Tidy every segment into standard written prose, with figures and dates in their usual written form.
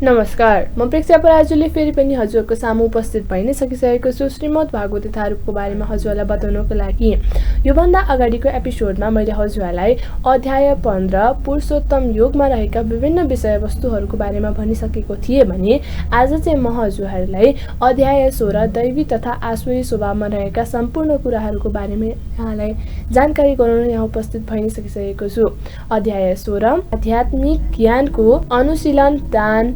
नमस्कार, म प्रेक्षा पराजुले फेरि पनि हजुरको सामु उपस्थित भइ नै सकिसकेको छु। श्रीमद् भागवत कथाहरूको बारेमा हजुरलाई बताउनको लागि योभन्दा अगाडिको एपिसोडमा मैले हजुरलाई अध्याय 15 पुरुषोत्तम योगमा रहेका विभिन्न विषयवस्तुहरूको बारेमा भनिसकेको थिएँ भने आज चाहिँ म हजुरहरूलाई अध्याय 16 दैवी तथा आसुरी स्वभावमा रहेका सम्पूर्ण कुराहरूको बारेमा यहाँलाई जानकारी गराउन यहाँ उपस्थित भइ नै सकिसकेको छु। अध्याय 16 आध्यात्मिक ज्ञानको अनुशीलन, दान,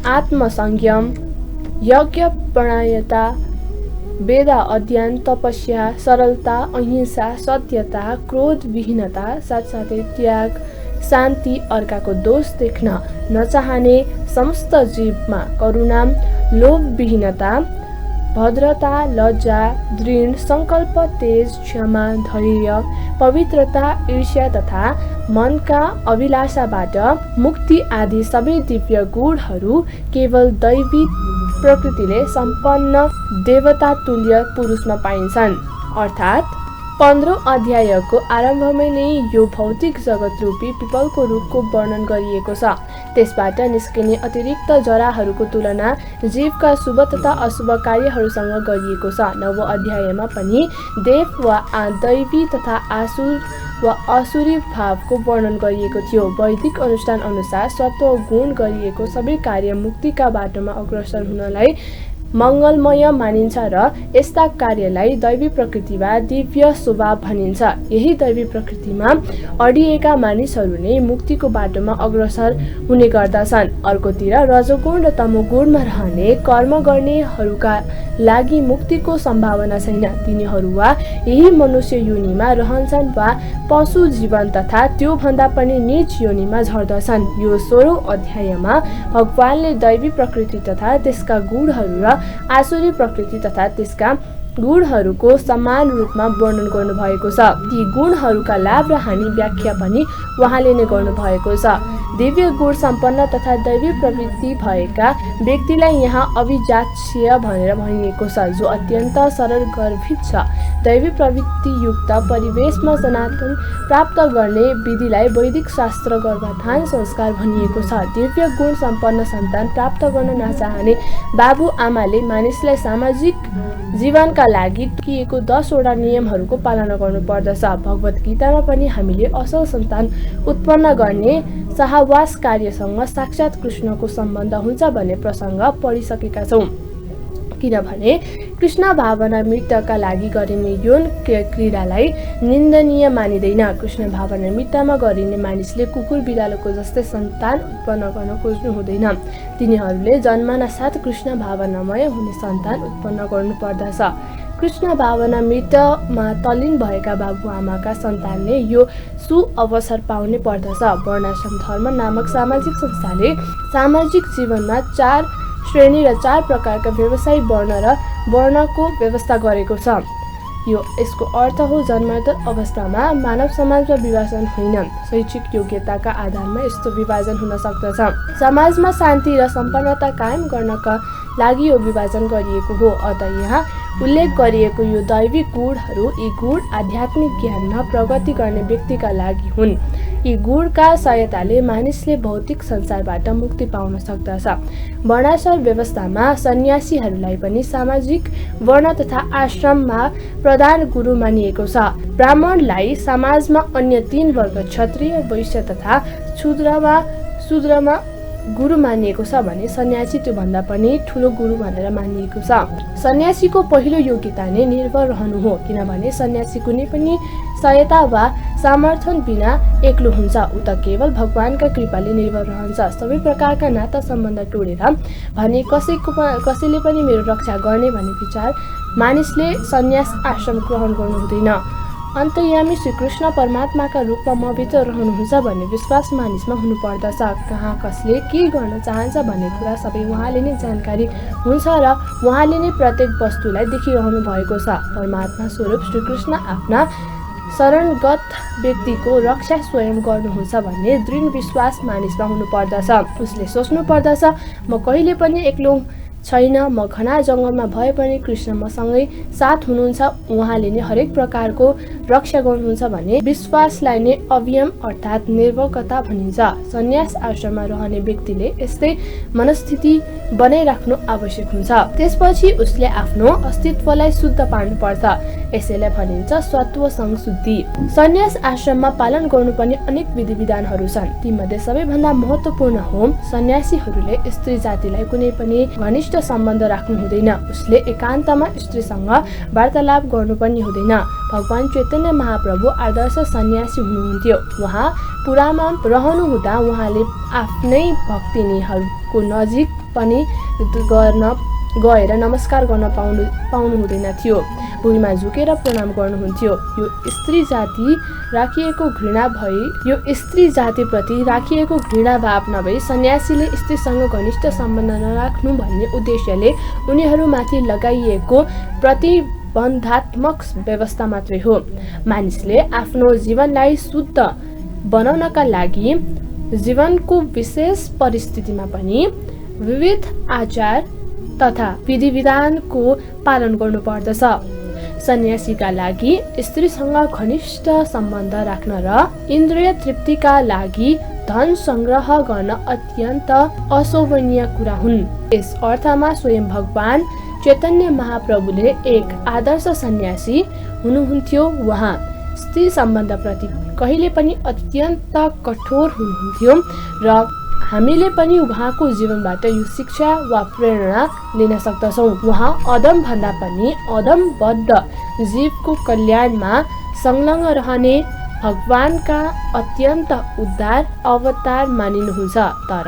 आत्मसंयम, यज्ञ प्रणायता, वेद अध्ययन, तपस्या, सरलता, अहिंसा, सत्यता, क्रोध विहीनता, साथसाथै त्याग, शान्ति, अर्काको दोष देख्न नचाहने, समस्त जीवमा करुणा, लोभ विहीनता, भद्रता, लज्जा, दृढ संकल्प, तेज, क्षमा, धैर्य, पवित्रता, ईर्ष्या तथा मनका अभिलाषाबाट मुक्ति आदि सबै दिव्य गुणहरू केवल दैवी प्रकृतिले सम्पन्न देवता तुल्य पुरुषमा पाइन्छन्। अर्थात् 15 अध्यायको आरम्भमै नै यो भौतिक जगत रूपी पिपलको रुखको वर्णन गरिएको छ। त्यसबाट निस्किने अतिरिक्त जराहरूको तुलना जीवका शुभ तथा अशुभ कार्यहरूसँग गरिएको छ। 9औं अध्यायमा पनि देव वा दैवी तथा आसुर वा असुरी भावको वर्णन गरिएको थियो। वैदिक अनुष्ठान अनुसार सत्व गुण गरिएको सबै कार्य मुक्तिका बाटोमा अग्रसर हुनलाई मङ्गलमय मानिन्छ र यस्ता कार्यलाई दैवी प्रकृति वा दिव्य स्वभाव भनिन्छ। यही दैवी प्रकृतिमा अडिएका मानिसहरू नै मुक्तिको बाटोमा अग्रसर हुने गर्दछन्। अर्कोतिर रजोगुण र तमोगुणमा रहने कर्म गर्नेहरूका लागि मुक्तिको सम्भावना छैन। तिनीहरू वा यही मनुष्य योनिमा रहन्छन् वा पशु जीवन तथा त्यो भन्दा पनि नीच योनिमा झर्दछन्। यो 16औं अध्यायमा भगवानले दैवी प्रकृति तथा त्यसका गुणहरू र आसुरी प्रकृति तथा त्यसका गुणहरूको समान रूपमा वर्णन गर्नुभएको छ। ती गुणहरूका लाभ र हानि व्याख्या पनि उहाँले नै गर्नुभएको छ। दिव्य गुण सम्पन्न तथा दैवी प्रवृत्ति भएका व्यक्तिलाई यहाँ अभिजात्य भनेर भनिएको छ, जो अत्यन्त सरल गर्भित छ। दैवी प्रवृत्ति युक्त परिवेशमा सनातन प्राप्त गर्ने विधिलाई वैदिक शास्त्र गर्भाधान संस्कार भनिएको छ। दिव्य गुण सम्पन्न सन्तान प्राप्त गर्न नचाहने बाबु आमाले मानिसलाई सामाजिक जीवनका लागि तोकिएको 10 वटा नियमहरूको पालना गर्नुपर्दछ। भगवत गीतामा पनि हामीले असल सन्तान उत्पन्न गर्ने सहवास कार्यसँग साक्षात् कृष्णको सम्बन्ध हुन्छ भन्ने प्रसङ्ग पढिसकेका छौँ। किनभने कृष्ण भावना मृत्यका लागि गरिने यौन क्रीडालाई निन्दनीय मानिँदैन। कृष्ण भावना मृत्यमा गरिने मानिसले कुकुर बिरालोको जस्तै सन्तान उत्पन्न गर्न खोज्नु हुँदैन। तिनीहरूले जन्मना साथ कृष्ण भावनामय हुने सन्तान उत्पन्न गर्नुपर्दछ। कृष्ण भावना मृत्यमा तल्लीन भएका बाबुआमाका सन्तानले यो सुअवसर पाउनै पर्दछ। वर्णाश्रम धर्म नामक सामाजिक संस्थाले सामाजिक जीवनमा 4 श्रेणी र 4 प्रकारका व्यवसायी वर्ण र वर्णको व्यवस्था गरेको छ। यसको अर्थ हो जन्मोत्तर अवस्थामा मानव समाजमा विभाजन होइन, शैक्षिक योग्यताका आधारमा यस्तो विभाजन हुन सक्दछ। समाजमा शान्ति र सम्पन्नता कायम गर्नका लागि यो विभाजन गरिएको हो। अतः यहाँ उल्लेख गरिएको यो दैवी गुणहरू यी गुण आध्यात्मिक ज्ञानमा प्रगति गर्ने व्यक्तिका लागि हुन्। यी गुणका सहायताले मानिसले भौतिक संसारबाट मुक्ति पाउन सक्दछ। वर्णाश्रम व्यवस्थामा सन्यासीहरूलाई पनि सामाजिक वर्ण तथा आश्रममा प्रधान गुरु मानिएको छ। ब्राह्मणलाई समाजमा अन्य 3 वर्ग क्षत्रिय, वैश्य तथा शूद्रमा गुरु मानिएको छ भने सन्यासी त्यो भन्दा पनि ठुलो गुरु भनेर मानिएको छ। सन्यासीको पहिलो योग्यता नै निर्भर रहनु हो, किनभने सन्यासी कुनै पनि सहायता वा समर्थन बिना एक्लो हुन्छ। उता केवल भगवानका कृपाले निर्भर रहन्छ। सबै प्रकारका नाता सम्बन्ध तोडेर भने कसैले पनि मेरो रक्षा गर्ने भन्ने विचार मानिसले सन्यास आश्रम ग्रहण गर्नु हुँदैन। अन्तर्यामी श्रीकृष्ण परमात्माका रूपमा मभित्र रहनुहुन्छ भन्ने विश्वास मानिसमा हुनुपर्दछ। कहाँ कसले के गर्न चाहन्छ भन्ने कुरा सबै उहाँले नै जानकारी हुन्छ र उहाँले नै प्रत्येक वस्तुलाई देखिरहनु भएको छ। परमात्मा स्वरूप श्रीकृष्ण आफ्ना शरणगत व्यक्तिको रक्षा स्वयं गर्नुहुन्छ भन्ने दृढ विश्वास मानिसमा हुनुपर्दछ। उसले सोच्नु पर्दछ, म कहिले पनि एक्लो छैन, म घना जङ्गलमा भए पनि कृष्ण मसँगै साथ हुनुहुन्छ, उहाँले नै हरेक प्रकारको रक्षा गर्नुहुन्छ भने विश्वासलाई नै अवियम अर्थात् निर्भरता भनिन्छ। सन्यास आश्रममा रहने व्यक्तिले यस्तै मनस्थिति बनाइराख्नु आवश्यक हुन्छ। त्यसपछि उसले आफ्नो अस्तित्वलाई शुद्ध पार्नुपर्छ। यसैलाई भनिन्छ सत्व संशुद्धि। सन्यास आश्रममा पालन गर्नुपर्ने अनेक विधि विधानहरू छन्। तीमध्ये सबैभन्दा महत्त्वपूर्ण हो सन्यासीहरूले स्त्री जातिलाई कुनै पनि घनिष्ठ सम्बन्ध राख्नु हुँदैन। उसले एकान्तमा स्त्रीसँग वार्तालाप गर्नुपर्ने हुँदैन। भगवान चैतन्य महाप्रभु आदर्श सन्यासी हुनुहुन्थ्यो। उहाँ पुरामा रहनुहुँदा उहाँले आफ्नै भक्तिनीहरूको नजिक पनि गएर नमस्कार गर्न पाउनु हुँदैन थियो। भुइँमा झुकेर प्रणाम गर्नुहुन्थ्यो। यो स्त्री जातिप्रति राखिएको घृणा भाव नभई सन्यासीले स्त्रीसँग घनिष्ठ सम्बन्ध नराख्नु भन्ने उद्देश्यले उनीहरूमाथि लगाइएको प्रतिबन्धात्मक व्यवस्था मात्रै हो। मानिसले आफ्नो जीवनलाई शुद्ध बनाउनका लागि जीवनको विशेष परिस्थितिमा पनि विविध आचार तथा विधि विधानको पालन गर्नुपर्दछ। सन्यासीका लागि स्त्रीसँग घनिष्ठ सम्बन्ध राख्न र इन्द्रिय तृप्तिका लागि धन संग्रह गर्न अत्यन्त अशोभनीय कुरा हुन्। यस अर्थमा स्वयं भगवान चैतन्य महाप्रभुले एक आदर्श सन्यासी हुनुहुन्थ्यो। उहाँ स्त्री सम्बन्धप्रति कहिले पनि अत्यन्त कठोर हुनुहुन्थ्यो र हामीले पनि उहाँको जीवनबाट यो शिक्षा वा प्रेरणा लिन सक्दछौँ। उहाँ अदम भन्दा पनि अदमबद्ध जीवको कल्याणमा संलग्न रहने भगवानका अत्यन्त उदार अवतार मानिनुहुन्छ। तर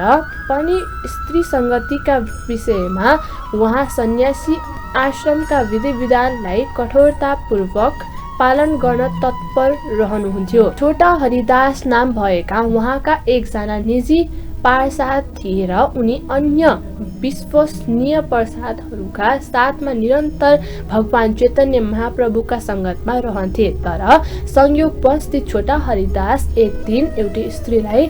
पनि स्त्री संगतिका विषयमा उहाँ सन्यासी आश्रमका विधि विधानलाई कठोरतापूर्वक पालन गर्न तत्पर रहनुहुन्थ्यो। छोटा हरिदास नाम भएका उहाँका एकजना निजी पार्षद थिए र उनी अन्य विश्वसनीय पार्षदहरूका साथमा निरन्तर भगवान चैतन्य महाप्रभुका सङ्गतमा रहन्थे। तर संयोगवश ती छोटा हरिदास एक दिन एउटी स्त्रीलाई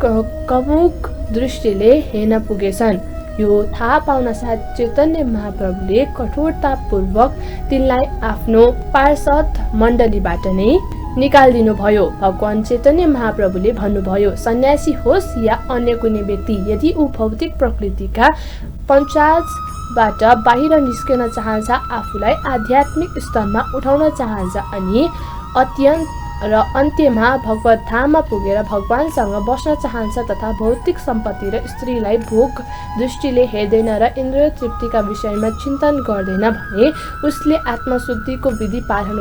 कमुक दृष्टिले हेर्न पुगेछन्। यो थाहा पाउन साथ चैतन्य महाप्रभुले कठोरतापूर्वक तिनलाई आफ्नो पार्षद मण्डलीबाट नै निकालिदिनु भयो। भगवान चैतन्य महाप्रभुले भन्नुभयो, सन्यासी होस् या अन्य कुनै व्यक्ति, यदि ऊ भौतिक प्रकृतिका पञ्चाजबाट बाहिर निस्कन चाहन्छ, आफूलाई आध्यात्मिक स्तरमा उठाउन चाहन्छ अनि अन्त्यमा भगवत धाममा पुगेर भगवानसँग बस्न चाहन्छ तथा भौतिक सम्पत्ति र स्त्रीलाई भोग दृष्टिले हेर्दैन र इन्द्रिय तृप्तिका विषयमा चिन्तन गर्दैन भने उसले आत्मशुद्धिको विधि पालन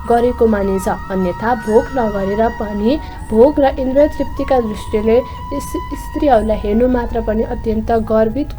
गरेको मानिन्छ। अन्यथा भोग नगरेर पनि भोग र इन्द्रिय तृप्तिका दृष्टिले स्त्रीहरूलाई हेर्नु मात्र पनि अत्यन्त ग्रहित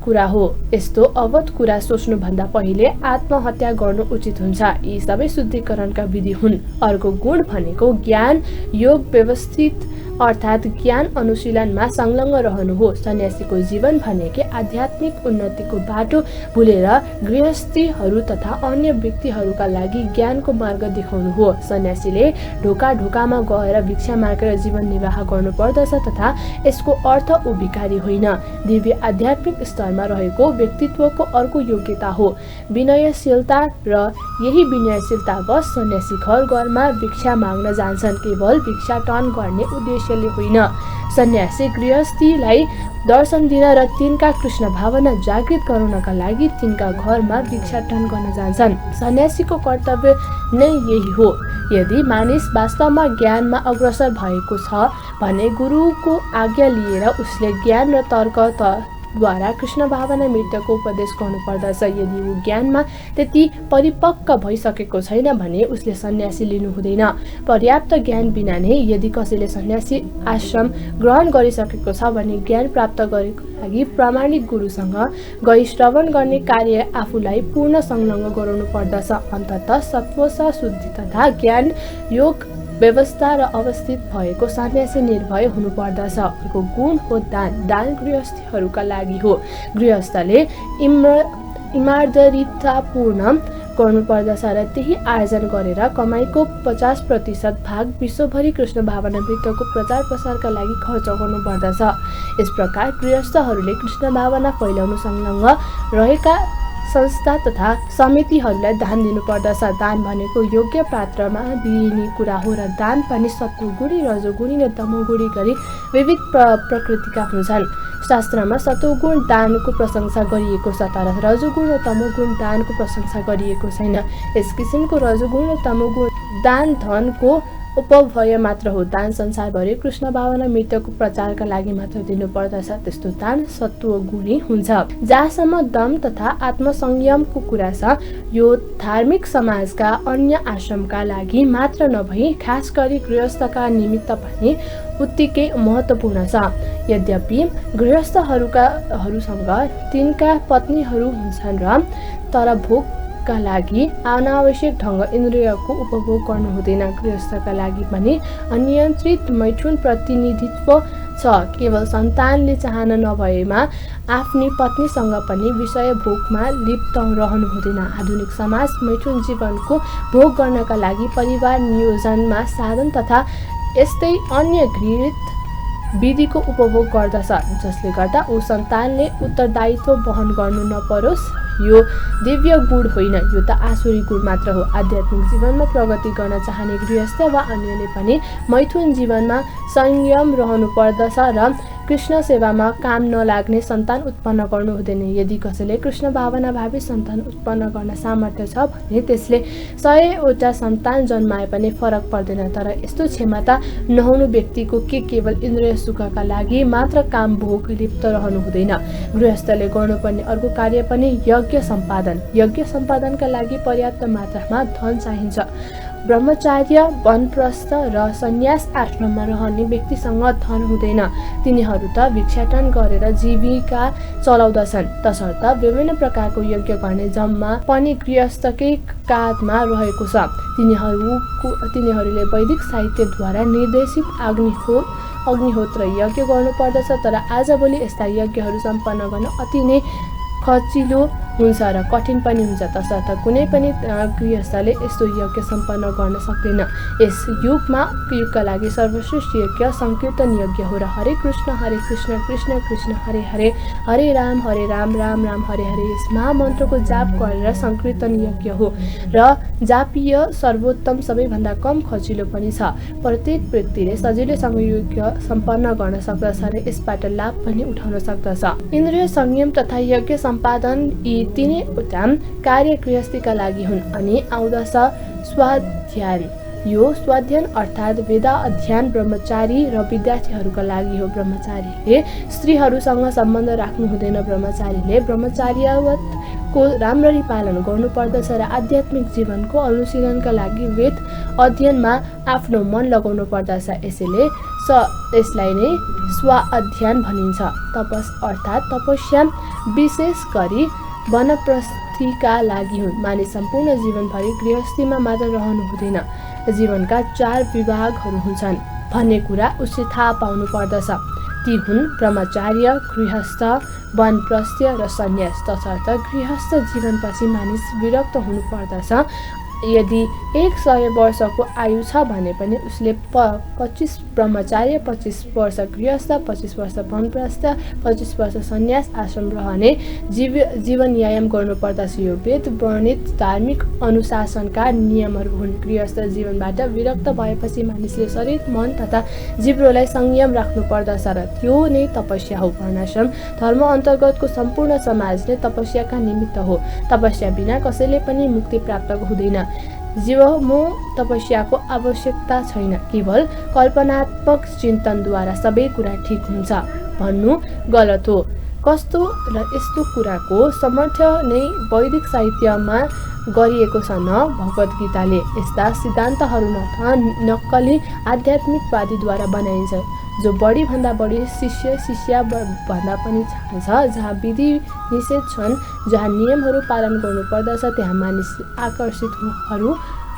कुरा हो। यस्तो अवध कुरा सोच्नुभन्दा पहिले आत्महत्या गर्नु उचित हुन्छ। यी सबै शुद्धिकरणका विधि हुन्। अर्को गुण भनेको ज्ञान योग व्यवस्थित अर्थात् ज्ञान अनुशीलनमा संलग्न रहनु हो। सन्यासीको जीवन भनेकै आध्यात्मिक उन्नतिको बाटो भुलेर गृहस्थीहरू तथा अन्य व्यक्तिहरूका लागि ज्ञानको मार्ग देखाउनु हो। सन्यासीले ढोका ढोकामा गएर भिक्षा मागेर जीवन निर्वाह गर्नु पर्दछ तथा यसको अर्थ ऊ भिखारी होइन, दिव्य आध्यात्मिक स्तरमा रहेको व्यक्तित्वको अर्को योग्यता हो विनयशीलता। र यही विनयशीलतावश सन्यासी घर घरमा भिक्षा माग्न जान्छन्, केवल भिक्षाटन गर्ने उद्देश्यले होइन। सन्यासी गृहस्थीलाई दर्शन दिन र तिनका कृष्ण भावना जागृत गराउनका लागि तिनका घरमा भिक्षाटन गर्न जान्छन्। सन्यासीको कर्तव्य नै यही हो। यदि मानिस वास्तवमा ज्ञानमा अग्रसर भएको छ भने गुरुको आज्ञा लिएर उसले ज्ञान र तर्कद्वारा कृष्ण भावना मृत्यको उपदेश गर्नुपर्दछ। यदि ऊ ज्ञानमा त्यति परिपक्व भइसकेको छैन भने उसले सन्यासी लिनु हुँदैन। पर्याप्त ज्ञान बिना नै यदि कसैले सन्यासी आश्रम ग्रहण गरिसकेको छ भने ज्ञान प्राप्त गरेको लागि प्रामाणिक गुरुसँग गई श्रवण गर्ने कार्य आफूलाई पूर्ण संलग्न गराउनु पर्दछ। अन्ततः सत्वश शुद्धि तथा ज्ञान योग व्यवस्था र अवस्थित भएको सन्यासी निर्भय हुनुपर्दछ। अर्को गुण हो दान। दान गृहस्थीहरूका लागि हो। गृहस्थले इमानदारीतापूर्ण गर्नुपर्दछ र त्यही आर्जन गरेर कमाइको 50% भाग विश्वभरि कृष्ण भावना वृत्तको प्रचार प्रसारका लागि खर्च गर्नुपर्दछ। यस प्रकार गृहस्थहरूले कृष्ण भावना फैलाउन संलग्न रहेका संस्था तथा समितिहरूलाई दान दिनुपर्दछ। दान भनेको योग्य पात्रमा दिइने कुरा हो र दान पनि सत्वगुणी, रजोगुणी र तमोगुणी गरी विविध प्रकृतिका हुन्छन्। शास्त्रमा सत्वगुण दानको प्रशंसा गरिएको छ तर रजोगुण र तमोगुण दानको प्रशंसा गरिएको छैन। यस किसिमको रजोगुण र तमोगुण दान धनको उपभय मात्र हो। दान संसारभरि कृष्ण भावना मृत्यको प्रचारका लागि मात्र दिनुपर्दछ। त्यस्तो दान सत्वगुणी हुन्छ। जहाँसम्म दम तथा आत्मसंयमको कुरा छ, यो धार्मिक समाजका अन्य आश्रमका लागि मात्र नभई खास गरी गृहस्थका निमित्त पनि उत्तिकै महत्त्वपूर्ण छ। यद्यपि गृहस्थहरूसँग तिनका पत्नीहरू हुन्छन् र तर भोगका लागि अनावश्यक ढङ्ग इन्द्रियको उपभोग गर्नु हुँदैन। गृहस्थका लागि पनि अनियन्त्रित मैथुन प्रतिनिधित्व छ। केवल सन्तानले चाहना नभएमा आफ्नी पत्नीसँग पनि विषय भोगमा लिप्त रहनु हुँदैन। आधुनिक समाज मैथुन जीवनको भोग गर्नका लागि परिवार नियोजनमा साधन तथा यस्तै अन्य गृहीत विधिको उपभोग गर्दछ, जसले गर्दा ऊ सन्तानले उत्तरदायित्व वहन गर्नु नपरोस्। यो दिव्य गुण होइन, यो त आसुरी गुण मात्र हो। आध्यात्मिक जीवनमा प्रगति गर्न चाहने गृहस्थ वा अन्यले पनि मैथुन जीवनमा संयम रहनु पर्दछ र कृष्ण सेवामा काम नलाग्ने सन्तान उत्पन्न गर्नु हुँदैन। यदि कसैले कृष्ण भावना भावी सन्तान उत्पन्न गर्न सामर्थ्य छ भने त्यसले 100वटा सन्तान जन्माए पनि फरक पर्दैन। तर यस्तो क्षमता नहुनु व्यक्तिको केवल इन्द्रिय सुखका लागि मात्र काम भोग लिप्त रहनु हुँदैन। गृहस्थले गर्नुपर्ने अर्को कार्य पनि यज्ञ सम्पादन। यज्ञ सम्पादनका लागि पर्याप्त मात्रामा धन चाहिन्छ। ब्रह्मचार्य, वनप्रस्थ र सन्यास आश्रममा रहने व्यक्तिसँग धन हुँदैन। तिनीहरू त भिक्षाटन गरेर जीविका चलाउँदछन्। तसर्थ विभिन्न प्रकारको यज्ञ गर्ने जम्मा पनि गृहस्थकै काँधमा रहेको छ। तिनीहरूले वैदिक साहित्यद्वारा निर्देशित अग्निहोत्र यज्ञ गर्नुपर्दछ। तर आजभोलि यस्ता यज्ञहरू सम्पन्न गर्न अति नै खर्चिलो हुन्छ र कठिन पनि हुन्छ। तसर्थ कुनै पनि गृहस्थले यस्तो यज्ञ सम्पन्न गर्न सक्दैन। यस युगका लागि सर्वश्रेष्ठ यज्ञ संकीर्तन यज्ञ हो र हरे कृष्ण कृष्ण कृष्ण हरे हरे, हरे राम राम राम हरे हरे यस महामन्त्रको जाप गरेर संकीर्तन यज्ञ हो र जापीय सर्वोत्तम सबैभन्दा कम खर्चिलो पनि छ। प्रत्येक व्यक्तिले सजिलैसँग यज्ञ सम्पन्न गर्न सक्दछ र यसबाट लाभ पनि उठाउन सक्दछ। इन्द्रिय संयम तथा यज्ञ सम्पादन यी तीनैवटा कार्य गृहस्थीका लागि हुन्। अनि आउँदछ स्वाध्याय। यो स्वाध्ययन अर्थात् वेद अध्ययन ब्रह्मचारी र विद्यार्थीहरूका लागि हो। ब्रह्मचारीले स्त्रीहरूसँग सम्बन्ध राख्नु हुँदैन। ब्रह्मचारीले ब्रह्मचार्यवतको राम्ररी पालन गर्नुपर्दछ र आध्यात्मिक जीवनको अनुशीलनका लागि वेद अध्ययनमा आफ्नो मन लगाउनु पर्दछ। यसलाई नै स्वाध्यायन भनिन्छ। तपस अर्थात् तपस्या विशेष गरी वनप्रस्थीका लागि हुन्। मानिस सम्पूर्ण जीवनभरि गृहस्थीमा मात्र रहनु हुँदैन। जीवनका 4 विभागहरू हुन्छन् भन्ने कुरा उसले थाहा पाउनु पर्दछ। ती हुन् ब्रह्मचार्य, गृहस्थ, वनप्रस्थीय र सन्यास। तसर्थ गृहस्थ जीवनपछि मानिस विरक्त हुनु पर्दछ। यदि 100 वर्षको आयु छ भने पनि उसले 25 ब्रह्मचार्य, 25 वर्ष गृहस्थ, 25 वर्ष वनप्रस्थ, 25 वर्ष सन्यास आश्रम रहने जीवनयापन गर्नुपर्दछ। यो वेद वर्णित धार्मिक अनुशासनका नियमहरू हुन्। गृहस्थ जीवनबाट विरक्त भएपछि मानिसले शरीर, मन तथा जिब्रोलाई संयम राख्नुपर्दछ र त्यो नै तपस्या हो। वर्णाश्रम धर्म अन्तर्गतको सम्पूर्ण समाज नै तपस्याका निमित्त हो। तपस्या बिना कसैले पनि मुक्ति प्राप्त हुँदैन। जीवमा तपस्याको आवश्यकता छैन। केवल कल्पनात्मक चिन्तनद्वारा सबै कुरा ठिक हुन्छ भन्नु गलत हो। कस्तो र यस्तो कुराको समर्थन नै वैदिक साहित्यमा गरिएको छ न भगवत गीताले। यस्ता सिद्धान्तहरू नक्कली आध्यात्मिकवादीद्वारा बनाइन्छ जो बढीभन्दा बढी शिष्य भन्दा पनि छ। जहाँ विधि निषेध छन्, जहाँ नियमहरू पालन गर्नुपर्दछ त्यहाँ मानिस आकर्षितहरू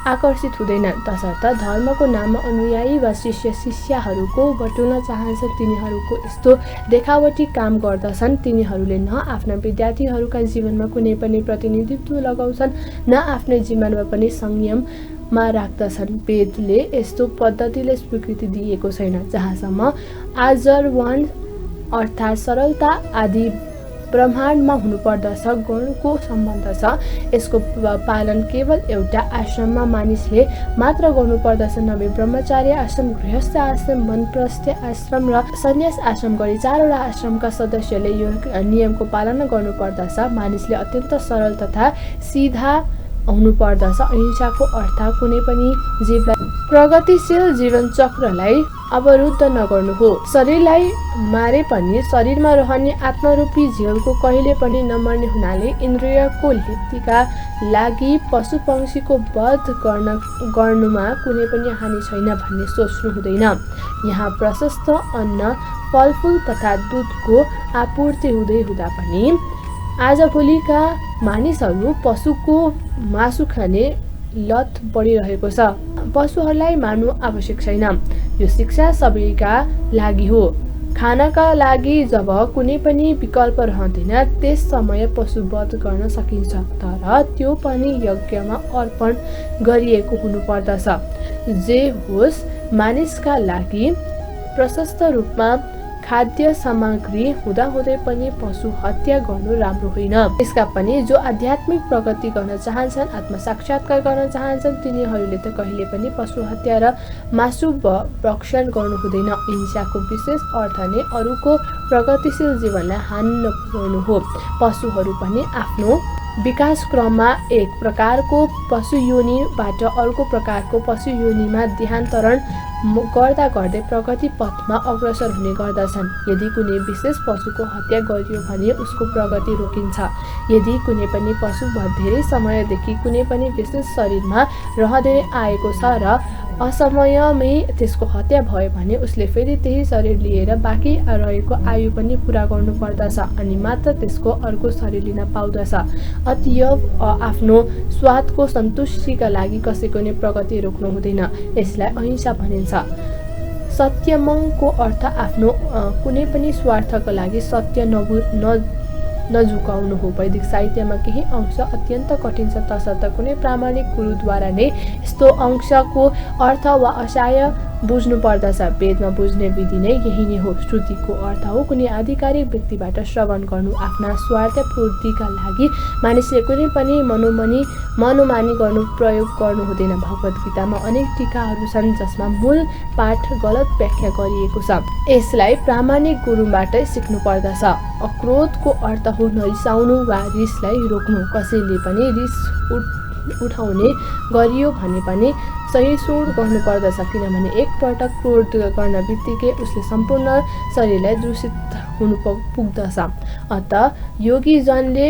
आकर्षित हुँदैनन्। तसर्थ धर्मको नाममा अनुयायी वा शिष्यहरूको बटुल्न चाहन्छन् तिनीहरूको यस्तो देखावटी काम गर्दछन्। तिनीहरूले न आफ्ना विद्यार्थीहरूका जीवनमा कुनै पनि प्रतिनिधित्व लगाउँछन्, न आफ्नै जीवनमा पनि संयममा राख्दछन्। वेदले यस्तो पद्धतिले स्वीकृति दिएको छैन। जहाँसम्म आचरण अर्थात् सरलता आदि ब्रह्माण्डमा हुनुपर्दछ गणको सम्बन्ध छ, यसको पालन केवल एउटा आश्रममा मानिसले मात्र गर्नुपर्दछ। नभए ब्रह्मचार्य आश्रम, गृहस्थ आश्रम, वानप्रस्थ आश्रम र सन्यास आश्रम गरी 4 वटा आश्रमका सदस्यले यो नियमको पालना गर्नुपर्दछ। मानिसले अत्यन्त सरल तथा सिधा हुनुपर्दछ। अहिंसाको अर्थ कुनै पनि जीवलाई प्रगतिशील जीवन चक्रलाई अवरुद्ध नगर्नु हो। शरीरलाई मारे पनि शरीरमा रहने आत्मरूपी झेलको कहिले पनि नमर्ने हुनाले इन्द्रियको लिप्तिका लागि पशु पंक्षीको वध गर्नुमा कुनै पनि हानि छैन भन्ने सोच्नु हुँदैन। यहाँ प्रशस्त अन्न, फलफुल तथा दुधको आपूर्ति हुँदै हुँदा पनि आजभोलिका मानिसहरू पशुको मासु खाने लत बढिरहेको छ। पशुहरूलाई मार्नु आवश्यक छैन, यो शिक्षा सबैका लागि हो। खानाका लागि जब कुनै पनि विकल्प रहँदैन त्यस समय पशु वध गर्न सकिन्छ, तर त्यो पनि यज्ञमा अर्पण गरिएको हुनुपर्दछ। जे होस्, मानिसका लागि प्रशस्त रूपमा खाद्य सामग्री हुँदाहुँदै पनि पशु हत्या गर्नु राम्रो होइन। यसका पनि जो आध्यात्मिक प्रगति गर्न चाहन्छन्, आत्मसाक्षात्कार गर्न चाहन्छन्, तिनीहरूले त कहिले पनि पशु हत्या र मासु भक्षण गर्नु हुँदैन। हिंसाको विशेष अर्थ नै अरूको प्रगतिशील जीवनलाई हानि नपुर्याउनु हो। पशुहरू पनि आफ्नो विकास क्रममा एक प्रकारको पशु योनिबाट अर्को प्रकारको पशु योनिमा देहान्तरण गर्दा गर्दै प्रगति पथमा अग्रसर हुने गर्दछन्। यदि कुनै विशेष पशुको हत्या गरियो भने उसको प्रगति रोकिन्छ। यदि कुनै पनि पशु धेरै समयदेखि कुनै पनि विशेष शरीरमा रहँदै आएको छ र असमयमै त्यसको हत्या भयो भने उसले फेरि त्यही शरीर लिएर बाँकी रहेको आयु पनि पुरा गर्नुपर्दछ अनि मात्र त्यसको अर्को शरीर लिन पाउँदछ। अतएव आफ्नो स्वादको सन्तुष्टिका लागि कसैको नै प्रगति रोक्नु हुँदैन। यसलाई अहिंसा भनिन्छ। सत्यमको अर्थ आफ्नो कुनै पनि स्वार्थको लागि सत्य नझुकाउनु हो। वैदिक साहित्यमा केही अंश अत्यन्त कठिन छ, तसर्थ कुनै प्रामाणिक गुरुद्वारा नै यस्तो अंशको अर्थ वा आशय बुझ्नु पर्दछ। वेदमा बुझ्ने विधि नै यही नै हो। श्रुतिको अर्थ हो कुनै आधिकारिक व्यक्तिबाट श्रवण गर्नु। आफ्ना स्वार्थ पूर्तिका लागि मानिसले कुनै पनि मनोमानी गर्नु प्रयोग गर्नु हुँदैन। भगवत गीतामा अनेक टीकाहरू छन् जसमा मूल पाठ गलत व्याख्या गरिएको छ। यसलाई प्रामाणिक गुरुबाटै सिक्नु पर्दछ। अक्रोधको अर्थ हो नरिसाउनु वा रिसलाई रोक्नु। कसैले पनि रिस उठाउने गरियो भने पनि सहिष्णु गर्नुपर्दछ, किनभने एकपटक क्रोध गर्न बित्तिकै उसले सम्पूर्ण शरीरलाई दूषित हुनु पुग्दछ। अत योगीजनले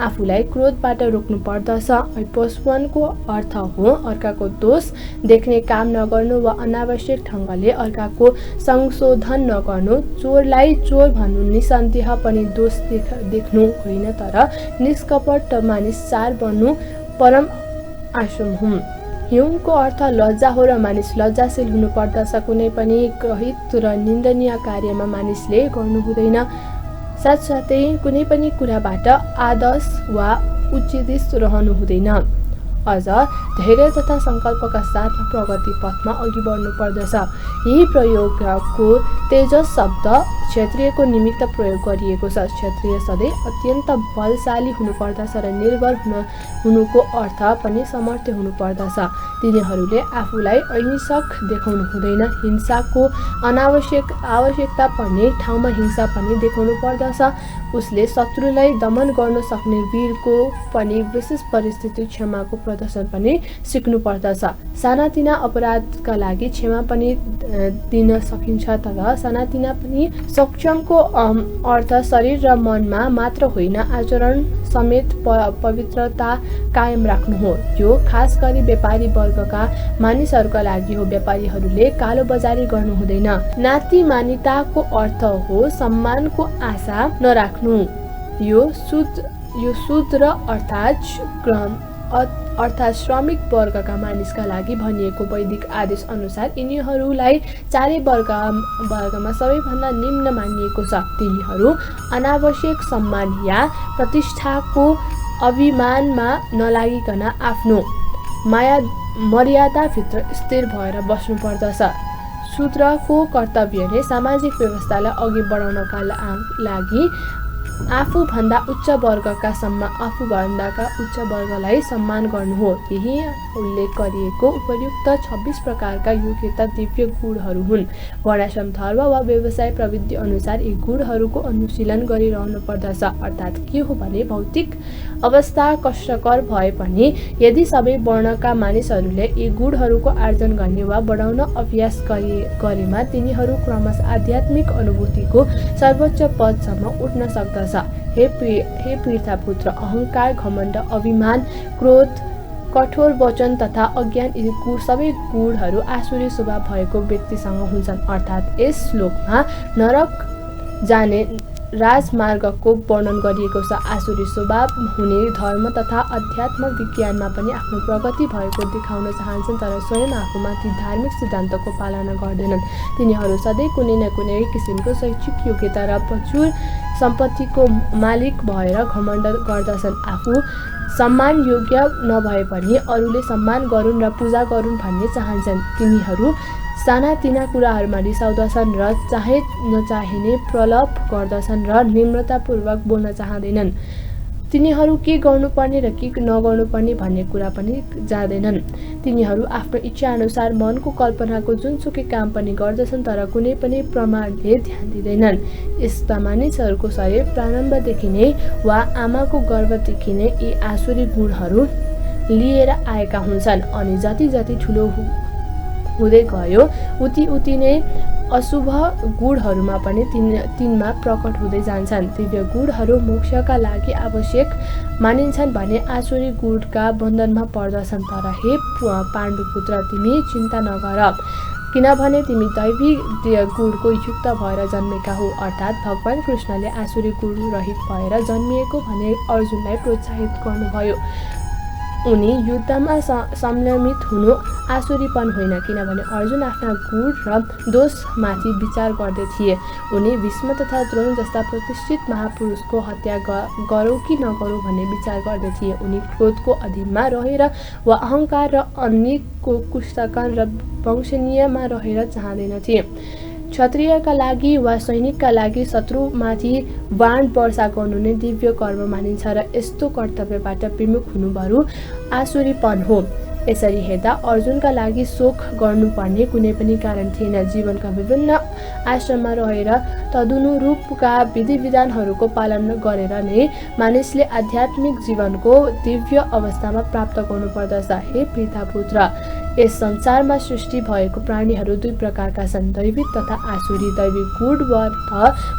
आफूलाई क्रोधबाट रोक्नु पर्दछ। पशुवनको अर्थ हो अर्काको दोष देख्ने काम नगर्नु वा अनावश्यक ढङ्गले अर्काको संशोधन नगर्नु। चोरलाई चोर भन्नु निसन्देह पनि दोष देख्नु होइन, तर निष्कपट मानिस चार बन्नु परम आश्रम हुँ। ह्युमको अर्थ लज्जा हो र मानिस लज्जाशील हुनुपर्दछ। कुनै पनि ग्रहित र निन्दनीय कार्यमा मानिसले गर्नु हुँदैन। साथसाथै कुनै पनि कुराबाट आदर्श वा उच्चदिश रहनु हुँदैन। अझ धैर्य तथा सङ्कल्पका साथ प्रगति पथमा अघि बढ्नु पर्दछ। यही प्रयोगको तेजस शब्द क्षत्रियको निमित्त प्रयोग गरिएको छ। क्षत्रिय सधैँ अत्यन्त बलशाली हुनुपर्दछ र निर्भर हुनुको अर्थ पनि समर्थ हुनुपर्दछ। तिनीहरूले आफूलाई अहिंसक देखाउनु हुँदैन। हिंसाको आवश्यकता पर्ने ठाउँमा हिंसा पनि देखाउनु पर्दछ। उसले शत्रुलाई दमन गर्न सक्ने वीरको पनि विशेष परिस्थिति क्षमाको प्रदर्शन पनि सिक्नु पर्दछ। सानातिना अपराधका लागि क्षमा पनि दिन सकिन्छ, तर सानातिना पनि सक्षमको अर्थ शरीर र मनमा मात्र होइन, आचरण समेत पवित्रता कायम राख्नु हो। यो खास गरी व्यापारी वर्गका मानिसहरूका लागि हो। व्यापारीहरूले कालो बजारी गर्नु हुँदैन। नातिमानिताको अर्थ हो सम्मानको आशा नराख्नु। यो शूद्र अर्थात् अर्थात् श्रमिक वर्गका मानिसका लागि भनिएको वैदिक आदेश अनुसार यिनीहरूलाई चारै वर्गमा सबैभन्दा निम्न मानिएको छ। तिनीहरू अनावश्यक सम्मान या प्रतिष्ठाको अभिमानमा नलागिकन आफ्नो मर्यादाभित्र स्थिर भएर बस्नुपर्दछ। शूद्रको कर्तव्य नै सामाजिक व्यवस्थालाई अघि बढाउनका लागि आफूभन्दा उच्च वर्गलाई सम्मान गर्नु हो। यही उल्लेख गरिएको उपयुक्त 26 प्रकारका योग्यता दिव्य गुणहरू हुन्। वर्णाश्रम धर्म वा व्यवसाय प्रवृत्ति अनुसार यी गुणहरूको अनुशीलन गरिरहनु पर्दछ। अर्थात् के हो भने भौतिक अवस्था कष्टकर भए पनि यदि सबै वर्णका मानिसहरूले यी गुणहरूको आर्जन गर्ने वा बढाउन अभ्यास गरेमा तिनीहरू क्रमशः आध्यात्मिक अनुभूतिको सर्वोच्च पदसम्म उठ्न सक्दछ। हे पृथ्वीपुत्र, अहंकार, घमण्ड, अभिमान, क्रोध, कठोर वचन तथा अज्ञान यी सबै गुणहरू आसुरी स्वभाव भएको व्यक्तिसँग हुन्छन्। अर्थात् यस श्लोकमा नरक जाने राजमार्गको वर्णन गरिएको छ। आसुरी स्वभाव हुने धर्म तथा अध्यात्म विज्ञानमा पनि आफ्नो प्रगति भएको देखाउन चाहन्छन्, तर स्वयं आफूमाथि धार्मिक सिद्धान्तको पालना गर्दैनन्। तिनीहरू सधैँ कुनै न कुनै किसिमको शैक्षिक योग्यता र प्रचुर सम्पत्तिको मालिक भएर घमण्ड गर्दछन्। आफू सम्मान योग्य नभए पनि अरूले सम्मान गरून् र पूजा गरून् भन्ने चाहन्छन्। तिनीहरू सानातिना कुराहरूमा रिसाउँदछन् र चाहे नचाहिने प्रलोभ गर्दछन् र निम्रतापूर्वक बोल्न चाहँदैनन्। तिनीहरू के गर्नुपर्ने र के नगर्नुपर्ने भन्ने कुरा पनि जान्दैनन्। तिनीहरू आफ्नो इच्छा अनुसार मनको कल्पनाको जुनसुकै काम पनि गर्दछन्, तर कुनै पनि प्रमाणले ध्यान दिँदैनन्। यस्ता मानिसहरूको शरीर प्रारम्भदेखि नै वा आमाको गर्भदेखि नै यी आसुरी गुणहरू लिएर आएका हुन्छन् अनि जति जति ठुलो हुँदै गयो उति नै अशुभ गुणहरूमा पनि तिनमा प्रकट हुँदै जान्छन्। दिव्य गुणहरू मोक्षका लागि आवश्यक मानिन्छन् भने आसुरी गुणका बन्धनमा पर्दछन्। तर हे पाण्डुपुत्र, तिमी चिन्ता नगर, किनभने तिमी दैवी गुणको युक्त भएर जन्मेका हो। अर्थात् भगवान कृष्णले आसुरी गुण रहित भएर जन्मिएको भने अर्जुनलाई प्रोत्साहित गर्नुभयो। उनी युद्धमा संयमित हुनु आसुरीपन होइन, किनभने अर्जुन आफ्ना गुण र दोषमाथि विचार गर्दै थिए। उनी भीष्म तथा द्रोण जस्ता प्रतिष्ठित महापुरुषको हत्या गरौँ कि नगरौँ भन्ने विचार गर्दै थिए। उनी क्रोधको अधीनमा रहेर वा अहङ्कार र अन्यको कुशकन र वंशनीयमा रहेर चाहँदैनथे। क्षत्रियका लागि वा सैनिकका लागि शत्रुमाथि बाण वर्षा गर्नु नै दिव्य कर्म मानिन्छ र यस्तो कर्तव्यबाट विमुख हुनु बरु आसुरीपन हो। यसरी हेर्दा अर्जुनका लागि शोक गर्नुपर्ने कुनै पनि कारण थिएन। जीवनका विभिन्न आश्रममा रहेर तदनुरूपका विधिविधानहरूको पालन गरेर नै मानिसले आध्यात्मिक जीवनको दिव्य अवस्थामा प्राप्त गर्नुपर्दछ। हे पृथ्वीपुत्र, यस संसारमा सृष्टि भएको प्राणीहरू दुई प्रकारका छन्, दैविक तथा आसुरी। दैविक गुण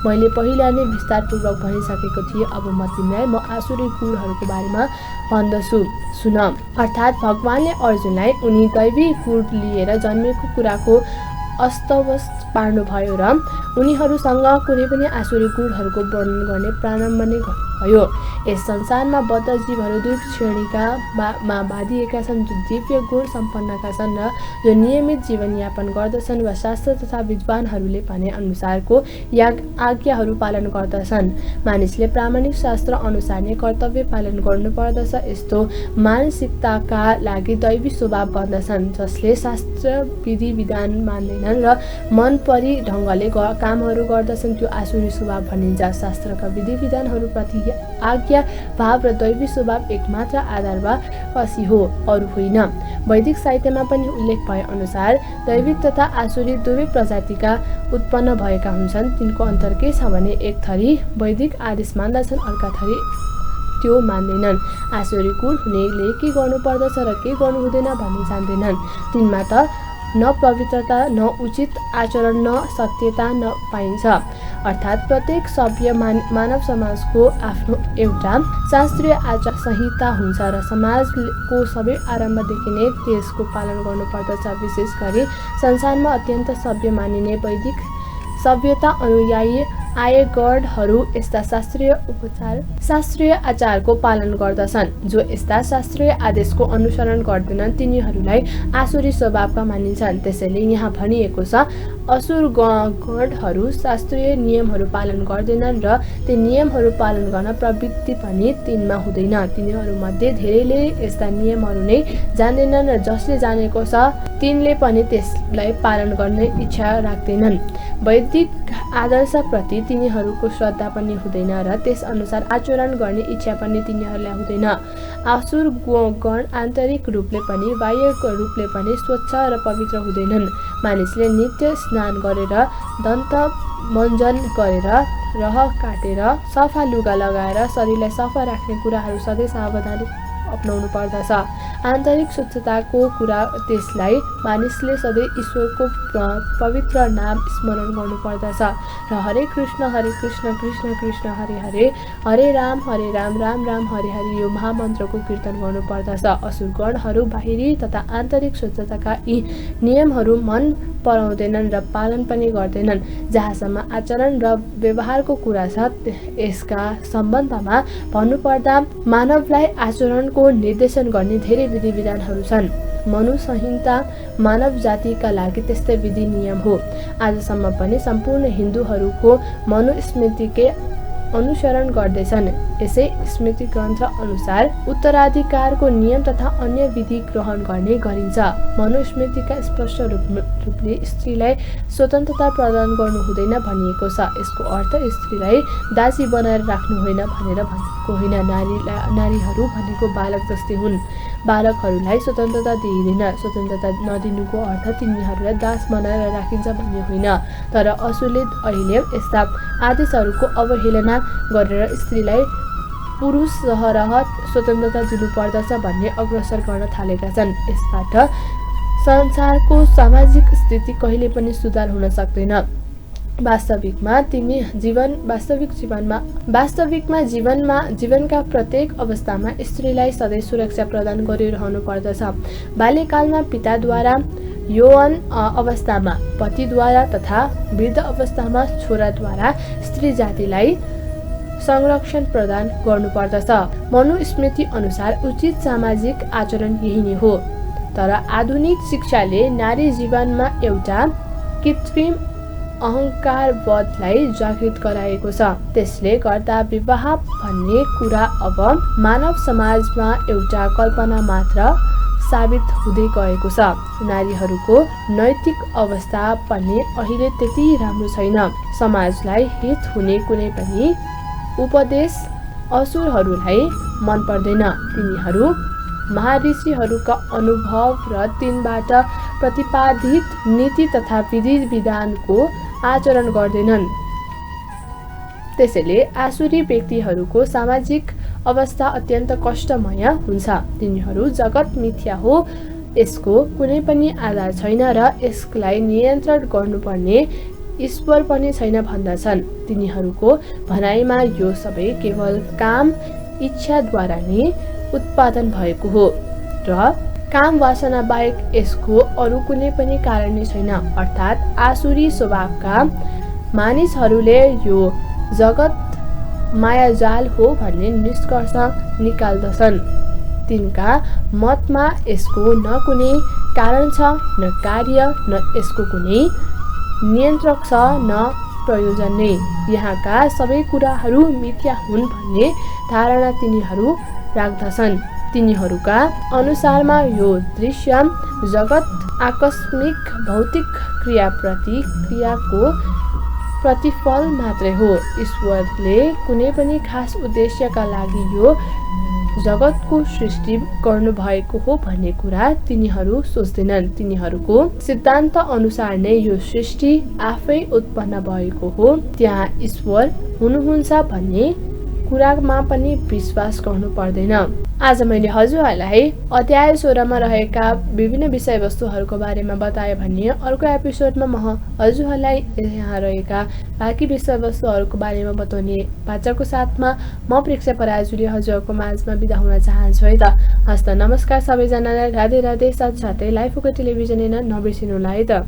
मैले पहिला नै विस्तारपूर्वक भनिसकेको थिएँ। अब म तिमीलाई आसुरी गुणहरूको बारेमा भन्दछु, सुन। अर्थात् भगवानले अर्जुनलाई उनी दैवी गुण लिएर जन्मेको कुराको अस्तव्यस्त पार्नुभयो र उनीहरूसँग कुनै पनि आसुरी गुणहरूको वर्णन गर्ने प्रारम्भ नै गर्नुभयो। यस संसारमा बद्ध जीवहरू दुई श्रेणीका बाँधिएका छन्, जो दिव्य गुण सम्पन्नका छन् र जो नियमित जीवनयापन गर्दछन् वा शास्त्र तथा विद्वानहरूले भने अनुसारको आज्ञाहरू पालन गर्दछन्। मानिसले प्रामाणिक शास्त्र अनुसार नै कर्तव्य पालन गर्नुपर्दछ। यस्तो मानसिकताका लागि दैवी स्वभाव बन्दछन्, जसले शास्त्र विधि विधान मान्दैनन् र मन परी ढङ्गले कामहरू गर्दछन्, त्यो आसुरी स्वभाव भनिन्छ। शास्त्रका विधि विधानहरूप्रति आज्ञा भाव र दैवी स्वभाव एकमात्र आधार वा कसी हो, अरू होइन। वैदिक साहित्यमा पनि उल्लेख भए अनुसार दैविक तथा आसुरी दुवै प्रजातिका उत्पन्न भएका हुन्छन्। तिनको अन्तर के छ भने एक थरी वैदिक आदेश मान्दछन्, अर्का थरी त्यो मान्दैनन्। आसुरी गुण हुनेले के गर्नुपर्दछ र के गर्नु हुँदैन भन्ने जान्दैनन्। तिनमा त न पवित्रता, न उचित आचरण, न सत्यता न पाइन्छ। अर्थात् प्रत्येक सभ्य मानव समाजको आफ्नो एउटा शास्त्रीय आचार संहिता हुन्छ र समाजको सबै आरम्भदेखि नै त्यसको पालन गर्नुपर्दछ। विशेष गरी संसारमा अत्यन्त सभ्य मानिने वैदिक सभ्यता अनुयायी आर्यगणहरू यस्ता शास्त्रीय आचारको पालन गर्दछन् जो यस्ता शास्त्रीय आदेशको अनुसरण गर्दैनन् तिनीहरूलाई आसुरी स्वभावका मानिन्छन्। त्यसैले यहाँ भनिएको छ असुर गणहरू शास्त्रीय नियमहरू पालन गर्दैनन् र ती नियमहरू पालन गर्न प्रवृत्ति पनि तिनमा हुँदैन। तिनीहरूमध्ये धेरैले यस्ता नियमहरू नै जान्दैनन् र जसले जानेको छ तिनले पनि त्यसलाई पालन गर्ने इच्छा राख्दैनन्। वैदिक आदर्शप्रति तिनीहरूको श्रद्धा पनि हुँदैन र त्यस अनुसार आचरण गर्ने इच्छा पनि तिनीहरूलाई हुँदैन। असुर गण आन्तरिक रूपले पनि बाह्य रूपले पनि स्वच्छ र पवित्र हुँदैनन्। मानिसले नित्य स्नान गरेर दन्त मञ्जन गरेर रह काटेर सफा लुगा लगाएर शरीरलाई सफा राख्ने कुराहरू सधैँ सावधानी अपनाउनु पर्दछ। आन्तरिक स्वच्छताको कुरा त्यसलाई मानिसले सधैँ ईश्वरको पवित्र नाम स्मरण गर्नुपर्दछ र हरे कृष्ण कृष्ण कृष्ण हरे हरे हरे राम राम राम हरे हरे यो महामन्त्रको कीर्तन गर्नुपर्दछ। असुरगणहरू बाहिरी तथा आन्तरिक स्वच्छताका यी नियमहरू मन पराउँदैनन् र पालन पनि गर्दैनन्। जहाँसम्म आचरण र व्यवहारको कुरा छ यसका सम्बन्धमा भन्नुपर्दा मानवलाई आचरणको निर्देशन गर्ने धेरै विधि विधानहरू छन्। मनु संहिता मानव जातिका लागि त्यस्तै विधि नियम हो। आजसम्म पनि सम्पूर्ण हिन्दूहरूको मनुस्मृतिकै अनुसरण गर्दैछन्। यसै स्मृति ग्रन्थ अनुसार उत्तराधिकारको नियम तथा अन्य विधि ग्रहण गर्ने गरिन्छ। मनुस्मृतिका स्पष्ट रूपले स्त्रीलाई स्वतन्त्रता प्रदान गर्नु हुँदैन भनिएको छ। यसको अर्थ स्त्रीलाई दासी बनाएर राख्नु होइन भनेर भनेको होइन। नारीहरू भनेको बालक जस्तै हुन्। बालकहरूलाई स्वतन्त्रता दिइँदैन। स्वतन्त्रता नदिनुको अर्थ तिनीहरूलाई दास बनाएर राखिन्छ भन्ने होइन। तर असुरले अहिले यस्ता आदेशहरूको अवहेलना गरेर स्त्रीलाई पुरुष सरह स्वतन्त्रता दिनुपर्दछ भन्ने अग्रसर गर्न थालेका छन्। यसबाट संसारको सामाजिक स्थिति कहिले पनि सुधार हुन सक्दैन। वास्तविकमा जीवनका प्रत्येक अवस्थामा स्त्रीलाई सधैँ सुरक्षा प्रदान गरिरहनु पर्दछ। बाल्यकालमा पिताद्वारा, यौवन अवस्थामा पतिद्वारा तथा वृद्ध अवस्थामा छोराद्वारा स्त्री जातिलाई संरक्षण प्रदान गर्नुपर्दछ। मनुस्मृति अनुसार उचित सामाजिक आचरण यही नै हो। तर आधुनिक शिक्षाले नारी जीवनमा एउटा कृत्रिम अहङ्कारवादलाई जागृत गराएको छ। त्यसले गर्दा विवाह भन्ने कुरा अब मानव समाजमा एउटा कल्पना मात्र साबित हुँदै गएको छ। नारीहरूको नैतिक अवस्था पनि अहिले त्यति राम्रो छैन। समाजलाई हित हुने कुनै पनि उपदेश असुरहरूलाई मन पर्दैन। तिनीहरू महर्षिहरूका अनुभव र तिनबाट प्रतिपादित नीति तथा विधि विधानको आचरण गर्दैनन्। त्यसैले आसुरी व्यक्तिहरूको सामाजिक अवस्था अत्यन्त कष्टमय हुन्छ। तिनीहरू जगत मिथ्या हो, यसको कुनै पनि आधार छैन र यसलाई नियन्त्रण गर्नुपर्ने ईश्वर पनि छैन भन्दछन्। तिनीहरूको भनाइमा यो सबै केवल काम इच्छाद्वारा नै उत्पादन भएको हो र काम वासना बाहेक यसको अरू कुनै पनि कारण नै छैन। अर्थात् आसुरी स्वभावका मानिसहरूले यो जगत मायाजाल हो भन्ने निष्कर्ष निकाल्दछन्। तिनका मतमा यसको न कुनै कारण छ, न कार्य, न यसको कुनै नियन्त्रक छ, न प्रयोजन नै। यहाँका सबै कुराहरू मिथ्या हुन् भन्ने धारणा तिनीहरू राख्दछन्। तिनीहरूका अनुसारमा यो दृश्य जगत आकस्मिक भौतिक क्रियाको प्रतिफल मात्रै हो। ईश्वरले कुनै पनि खास उद्देश्यका लागि यो जगतको सृष्टि गर्नुभएको हो भन्ने कुरा तिनीहरू सोच्दैनन्। तिनीहरूको सिद्धान्त अनुसार नै यो सृष्टि आफै उत्पन्न भएको हो। त्यहाँ ईश्वर हुनुहुन्छ भन्ने कुरामा पनि विश्वास गर्नु पर्दैन। आज मैले हजुरहरूलाई अध्याय 16 मा रहेका विभिन्न विषयवस्तुहरूको बारेमा बताएँ भने अर्को एपिसोडमा म हजुरहरूलाई यहाँ रहेका बाँकी विषयवस्तुहरूको बारेमा बताउने बाचाको साथमा म प्रेक्षा पराजुली हजुरहरूको माझमा बिदा हुन चाहन्छु है त। हस्त नमस्कार सबैजनालाई, राधे राधे। साथसाथै लाइफ फोकस टेलिभिजन हेर्न नबिर्सिनु होला है त।